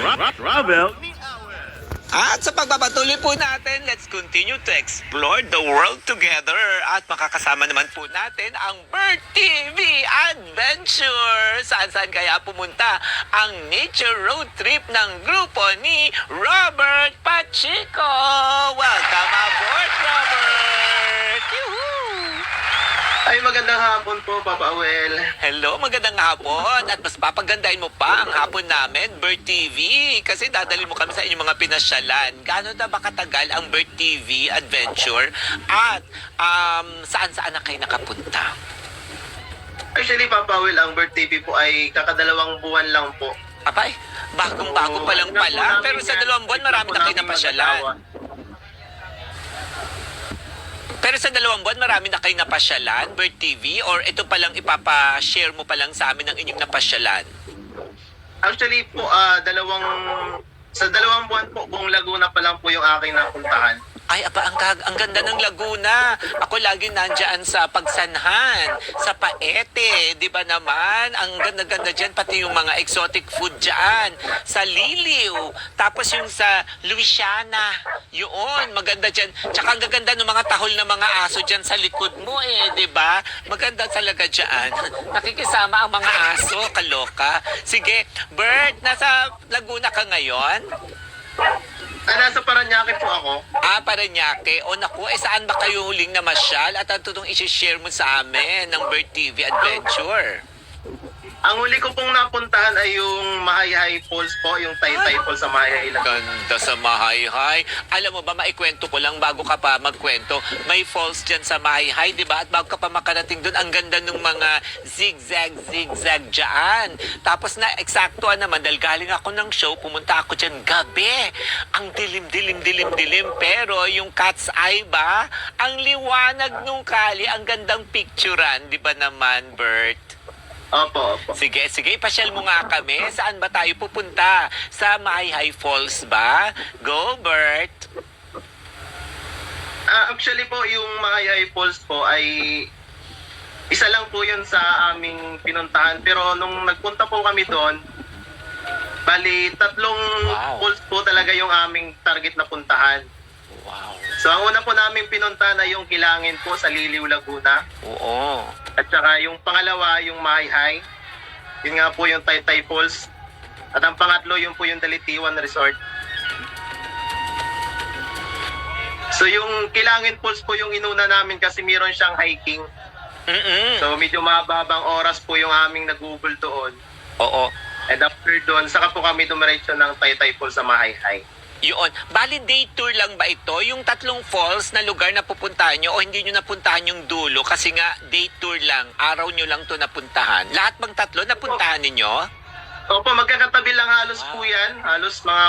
Travel. At sa pagpapatuloy po natin, let's continue to explore the world together. At makakasama naman po natin ang Bird TV Adventure. Saan-saan kaya pumunta ang nature road trip ng grupo ni Robert Pacheco. Welcome aboard, Robert! Yuhuu! Ay, magandang hapon po, Papa Awel. Hello, magandang hapon. At mas papagandahin mo pa ang hapon namin, Bird TV. Kasi dadali mo kami sa inyong mga pinasyalan. Gaano na ba katagal ang Bird TV Adventure? At saan-saan na kayo nakapunta? Actually, Papa Awel, ang Bird TV po ay kakadalawang buwan lang po. Abay, bagong-bago pa lang pala. Pero sa 2 buwan, marami na kayo napasyalan. Pero sa 2 buwan, marami na kayo napasyalan, Bird TV? Or ito palang ipapa-share mo pa lang sa amin ang inyong napasyalan? Actually po, sa 2 buwan po, buong Laguna pa lang po yung aking napuntahan. Ay, ang ganda ng Laguna. Ako lagi nandyan sa Pagsanhan, sa Paete, di ba naman? Ang ganda-ganda dyan, pati yung mga exotic food dyan. Sa Liliw, tapos yung sa Luisiana, yun, maganda dyan. Tsaka ang gaganda ng mga tahol na mga aso dyan sa likod mo di ba? Maganda talaga dyan. Nakikisama ang mga aso, kaloka. Sige, Bert, nasa Laguna ka ngayon? Nasa Paranaque po ako. Paranaque. O naku, saan ba kayo huling namasyal? At ang tutong isi-share mo sa amin ng Bird TV Adventure? Ang huli ko pong napuntahan ay yung Mahayhay Falls po, yung Taytay Falls sa Mahayhay lang. Ganda sa Mahayhay. Alam mo ba, maikwento ko lang bago ka pa magkwento. May falls dyan sa Mahayhay, di ba? At bago ka pa makarating doon, ang ganda ng mga zigzag dyan. Tapos na eksaktuan naman, dahil galing ako ng show, pumunta ako dyan gabi. Ang dilim. Pero yung cat's eye ba? Ang liwanag nung kali, ang gandang picturean, di ba naman, Bert? Opo. Sige, ipasyal mo nga kami. Saan ba tayo pupunta? Sa Mahayhay Falls ba? Go, Bert! Actually po, yung Mahayhay Falls po ay isa lang po yun sa aming pinuntahan. Pero nung nagpunta po kami doon, bali 3 falls po talaga yung aming target na puntahan. Wow. So ang una po namin pinuntahan ay yung Kilangin po sa Liliw, Laguna. Oo. At saka yung pangalawa, yung Mahayhay. Yun nga po yung Taytay Falls. At ang pangatlo, yun po yung Dalitiwan Resort. So yung Kilangin Falls po yung inuna namin kasi meron siyang hiking. So medyo mahabang oras po yung aming nagugol doon. Oo. And after doon, saka po kami dumiretso ng Taytay Falls sa Mahayhay. Yun. Bali, day tour lang ba ito? Yung 3 falls na lugar na pupuntahan nyo o hindi nyo napuntahan yung dulo? Kasi nga, day tour lang. Araw nyo lang to napuntahan. Lahat bang 3 napuntahan ninyo? Opo, magkakatabi lang halos po yan. Halos mga,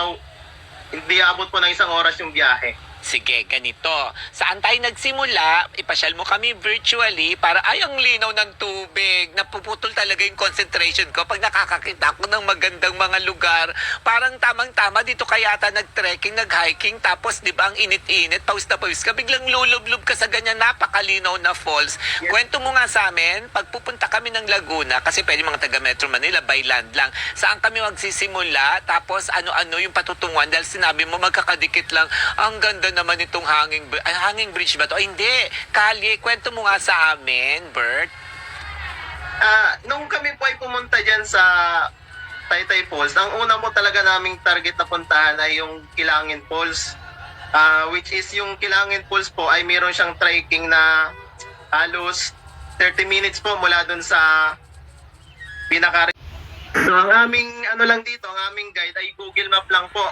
hindi abot po ng 1 oras yung biyahe. Sige, ganito. Saan tayo nagsimula, ipasyal mo kami virtually para ay ang linaw ng tubig. Napuputol talaga yung concentration ko pag nakakakita ko ng magandang mga lugar. Parang tamang-tama dito kaya ata nag-trekking, nag-hiking, tapos di ba ang init-init, pawis na pawis ka, biglang lulublob ka sa ganyan napakalinaw na falls. Yes. Kwento mo nga sa amin, pag pupunta kami ng Laguna, kasi pwede mga taga Metro Manila, by land lang, saan kami magsisimula, tapos ano-ano yung patutunguhan, dahil sinabi mo magkakadikit lang, ang ganda naman itong hanging bridge ba to? Ay, hindi. Kalye, kwento mo nga sa amin, Bert. Nung kami po ay pumunta dyan sa Taytay Falls, ang una mo talaga naming target na puntahan ay yung Kilangin Falls. Which is yung Kilangin Falls po ay meron siyang trekking na halos 30 minutes po mula dun sa pinaka. So ang aming lang dito, ang aming guide ay Google Map lang po.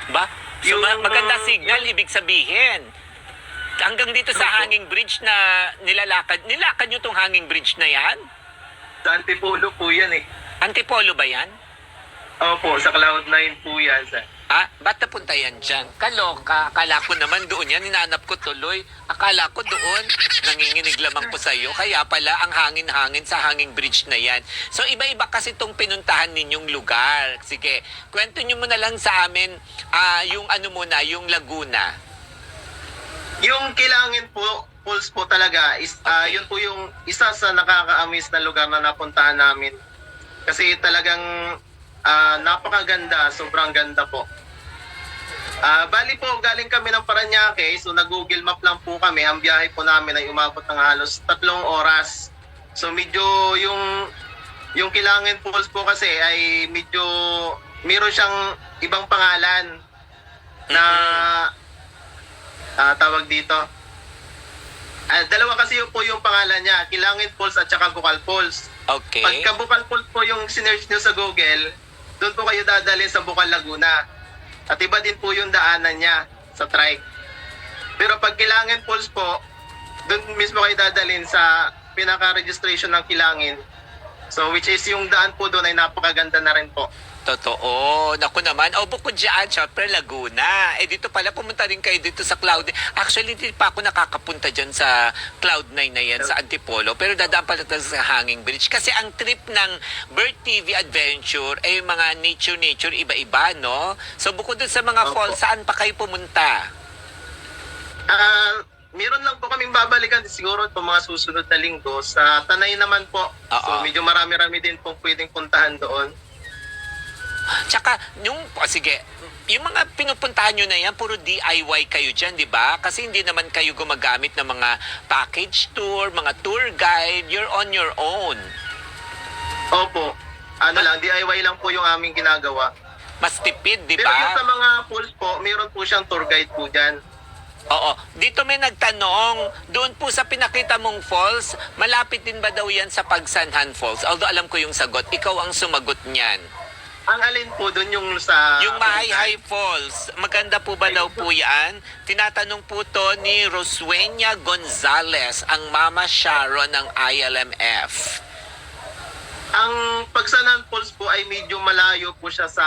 Ba? So, Yung, maganda signal, ibig sabihin. Hanggang dito sa hanging bridge na nilakad nyo tong hanging bridge na yan? Sa Antipolo po yan Antipolo ba yan? Opo, sa Cloud9 po yan, sir. Ba't napunta yan dyan? Kaloka. Akala ko naman doon yan. Hinanap ko tuloy. Akala ko doon. Nanginginig lamang ko sa'yo. Kaya pala ang hangin-hangin sa hanging bridge na yan. So iba-iba kasi itong pinuntahan ninyong lugar. Sige, kwento nyo muna lang sa amin yung yung Laguna. Yung Kilangin po, Falls po talaga, yun po yung isa sa nakaka-amaze na lugar na napuntahan namin. Kasi talagang napakaganda, sobrang ganda po. Bali po, galing kami ng Parañaque, so nag-Google Map lang po kami. Ang biyahe po namin ay umabot ng halos 3 oras. So medyo yung Kilangin Falls po kasi ay medyo meron siyang ibang pangalan na tawag dito. Dalawa kasi po yung pangalan niya, Kilangin Falls at saka Bukal Falls. Okay. Pagka Bukal Falls po yung sinearch nyo sa Google, doon po kayo dadalhin sa Bukal Laguna. At iba din po yung daanan niya sa trike. Pero pag Kilangin Falls po, doon mismo kayo dadalhin sa pinaka-registration ng Kilangin. So which is yung daan po doon ay napakaganda na rin po. Totoo. Naku naman. O bukod dyan, syempre Laguna. Dito pala, pumunta rin kayo dito sa Cloud. Actually, hindi pa ako nakakapunta dyan sa Cloud9 na yan, sa Antipolo. Pero dadaan pala tayo sa Hanging Bridge. Kasi ang trip ng Bird TV Adventure ay mga nature, iba-iba, no? So bukod dun sa mga Opo. falls, saan pa kayo pumunta? Meron lang po kaming babalikan siguro itong mga susunod na linggo. Sa Tanay naman po. Oo. So medyo marami-rami din pong pwedeng puntahan doon. Tsaka, sige, yung mga pinupuntahan nyo na yan, puro DIY kayo dyan, di ba? Kasi hindi naman kayo gumagamit ng mga package tour, mga tour guide. You're on your own. Opo. DIY lang po yung aming ginagawa. Mas tipid, di Pero yung ba? sa mga falls po, meron po siyang tour guide po dyan. Oo. Dito may nagtanong, doon po sa pinakita mong falls, malapit din ba daw yan sa Pagsanhan Falls? Although alam ko yung sagot, ikaw ang sumagot niyan. Ang alin po doon yung sa... Yung Mahayhay Falls, maganda po ba daw po yan? Tinatanong po to ni Roswenia Gonzalez, ang Mama Sharon ng ILMF. Ang Pagsanan Falls po ay medyo malayo po siya sa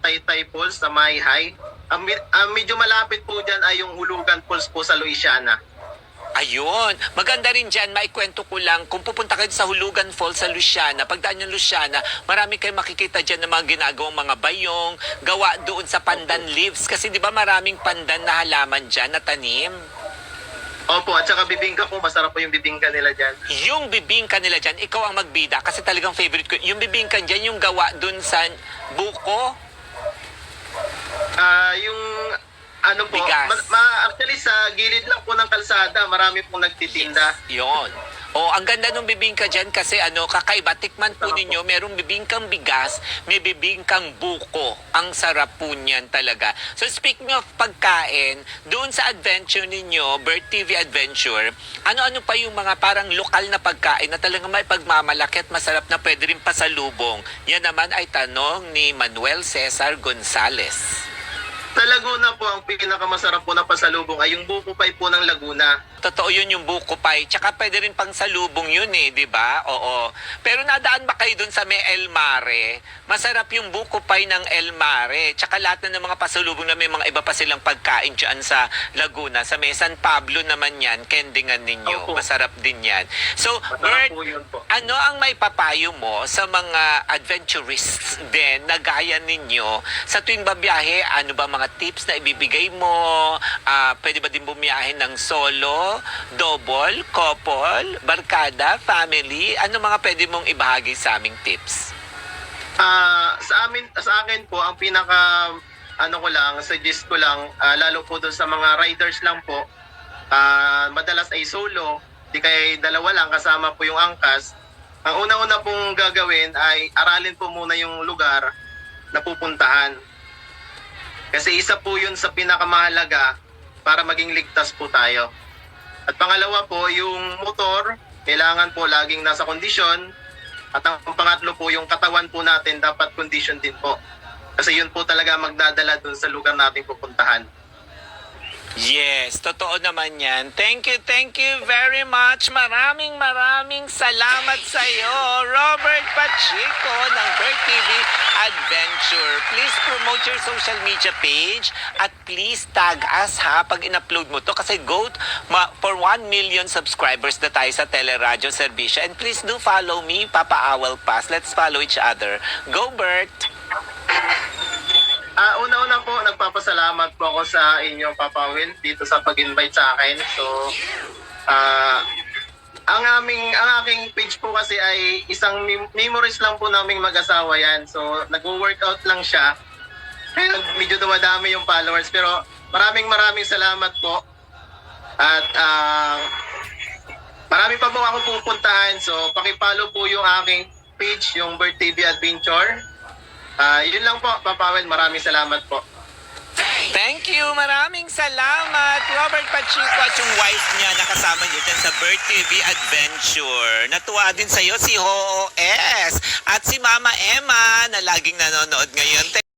Taytay Falls, sa Mahayhay. Ang medyo malapit po dyan ay yung Hulugan Falls po sa Louisiana. Ayun. Maganda rin dyan, maikwento ko lang, kung pupunta kayo sa Hulugan Falls sa Luciana, pagdaan yung Luciana, marami kayong makikita dyan ng mga ginagawang mga bayong, gawa doon sa pandan leaves. Kasi di ba maraming pandan na halaman dyan na tanim? Opo, at saka bibingka po, masarap po yung bibingka nila dyan. Yung bibingka nila dyan, ikaw ang magbida kasi talagang favorite ko. Yung bibingka dyan, yung gawa doon sa buko, Yung po, Bigas. actually sa gilid lang po ng kalsada, marami pong nagtitinda. yon. O, ang ganda ng bibingka dyan kasi kakaiba. Tikman po ninyo, merong bibingkang bigas, may bibingkang buko. Ang sarap po niyan talaga. So, speaking of pagkain, doon sa adventure ninyo, Bird TV Adventure, ano-ano pa yung mga parang lokal na pagkain na talagang may pagmamalaki at masarap na pwede rin pasalubong? Yan naman ay tanong ni Manuel Cesar Gonzales. Sa Laguna po, ang pinakamasarap po na pasalubong ay yung buko pie po ng Laguna. Totoo yun yung buko pie. Tsaka pwede rin pang salubong yun di ba? Oo. Pero nadaan ba kayo dun sa may El Mare? Masarap yung buko pie ng El Mare. Tsaka lahat na ng mga pasalubong na may mga iba pa silang pagkain dyan sa Laguna. Sa may San Pablo naman yan, kendingan ninyo. Opo. Masarap din yan. So, Masarap Bert, po yun po. ano ang may papayo mo sa mga adventurists din na gaya ninyo sa tuwing babiyahe? Ano ba mga tips na ibibigay mo? Pwede ba din bumiyahe ng solo, double, couple, barkada, family? Ano mga pwede mong ibahagi sa aming tips? Sa akin po, ang pinaka suggest ko lang, lalo po doon sa mga riders lang po, madalas ay solo, di kaya dalawa lang kasama po yung angkas. Ang una-una pong gagawin ay aralin po muna yung lugar na pupuntahan. Kasi isa po yun sa pinakamahalaga para maging ligtas po tayo. At pangalawa po, yung motor, kailangan po laging nasa kondisyon. At ang pangatlo po, yung katawan po natin dapat condition din po. Kasi yun po talaga magdadala dun sa lugar natin pupuntahan. Yes, totoo naman yan. Thank you very much. Maraming salamat sa iyo, Robert Pacheco ng Bird TV Adventure. Please promote your social media page at please tag us pag in-upload mo to kasi for 1 million subscribers na tayo sa Teleradyo Serbisyo. And please do follow me, Papa Awal Pass. Let's follow each other. Go, Bert! Una-una po, nagpapasalamat po ako sa inyo, Papa Will, dito sa pag-invite sa akin. So, ang aking page po kasi ay isang memories lang po naming mag-asawa yan. So, nag-workout lang siya. Kaya medyo dumadami yung followers. Pero maraming salamat po. At marami pa po ako pupuntahan. So, pakipollow po yung aking page, yung Bert TV Adventure. Yun lang po, Papawel. Maraming salamat po. Thank you. Maraming salamat. Robert Pacheco at yung wife niya nakasama niyo dyan sa Bird TV Adventure. Natuwa din sa'yo si Hoo S. At si Mama Emma na laging nanonood ngayon.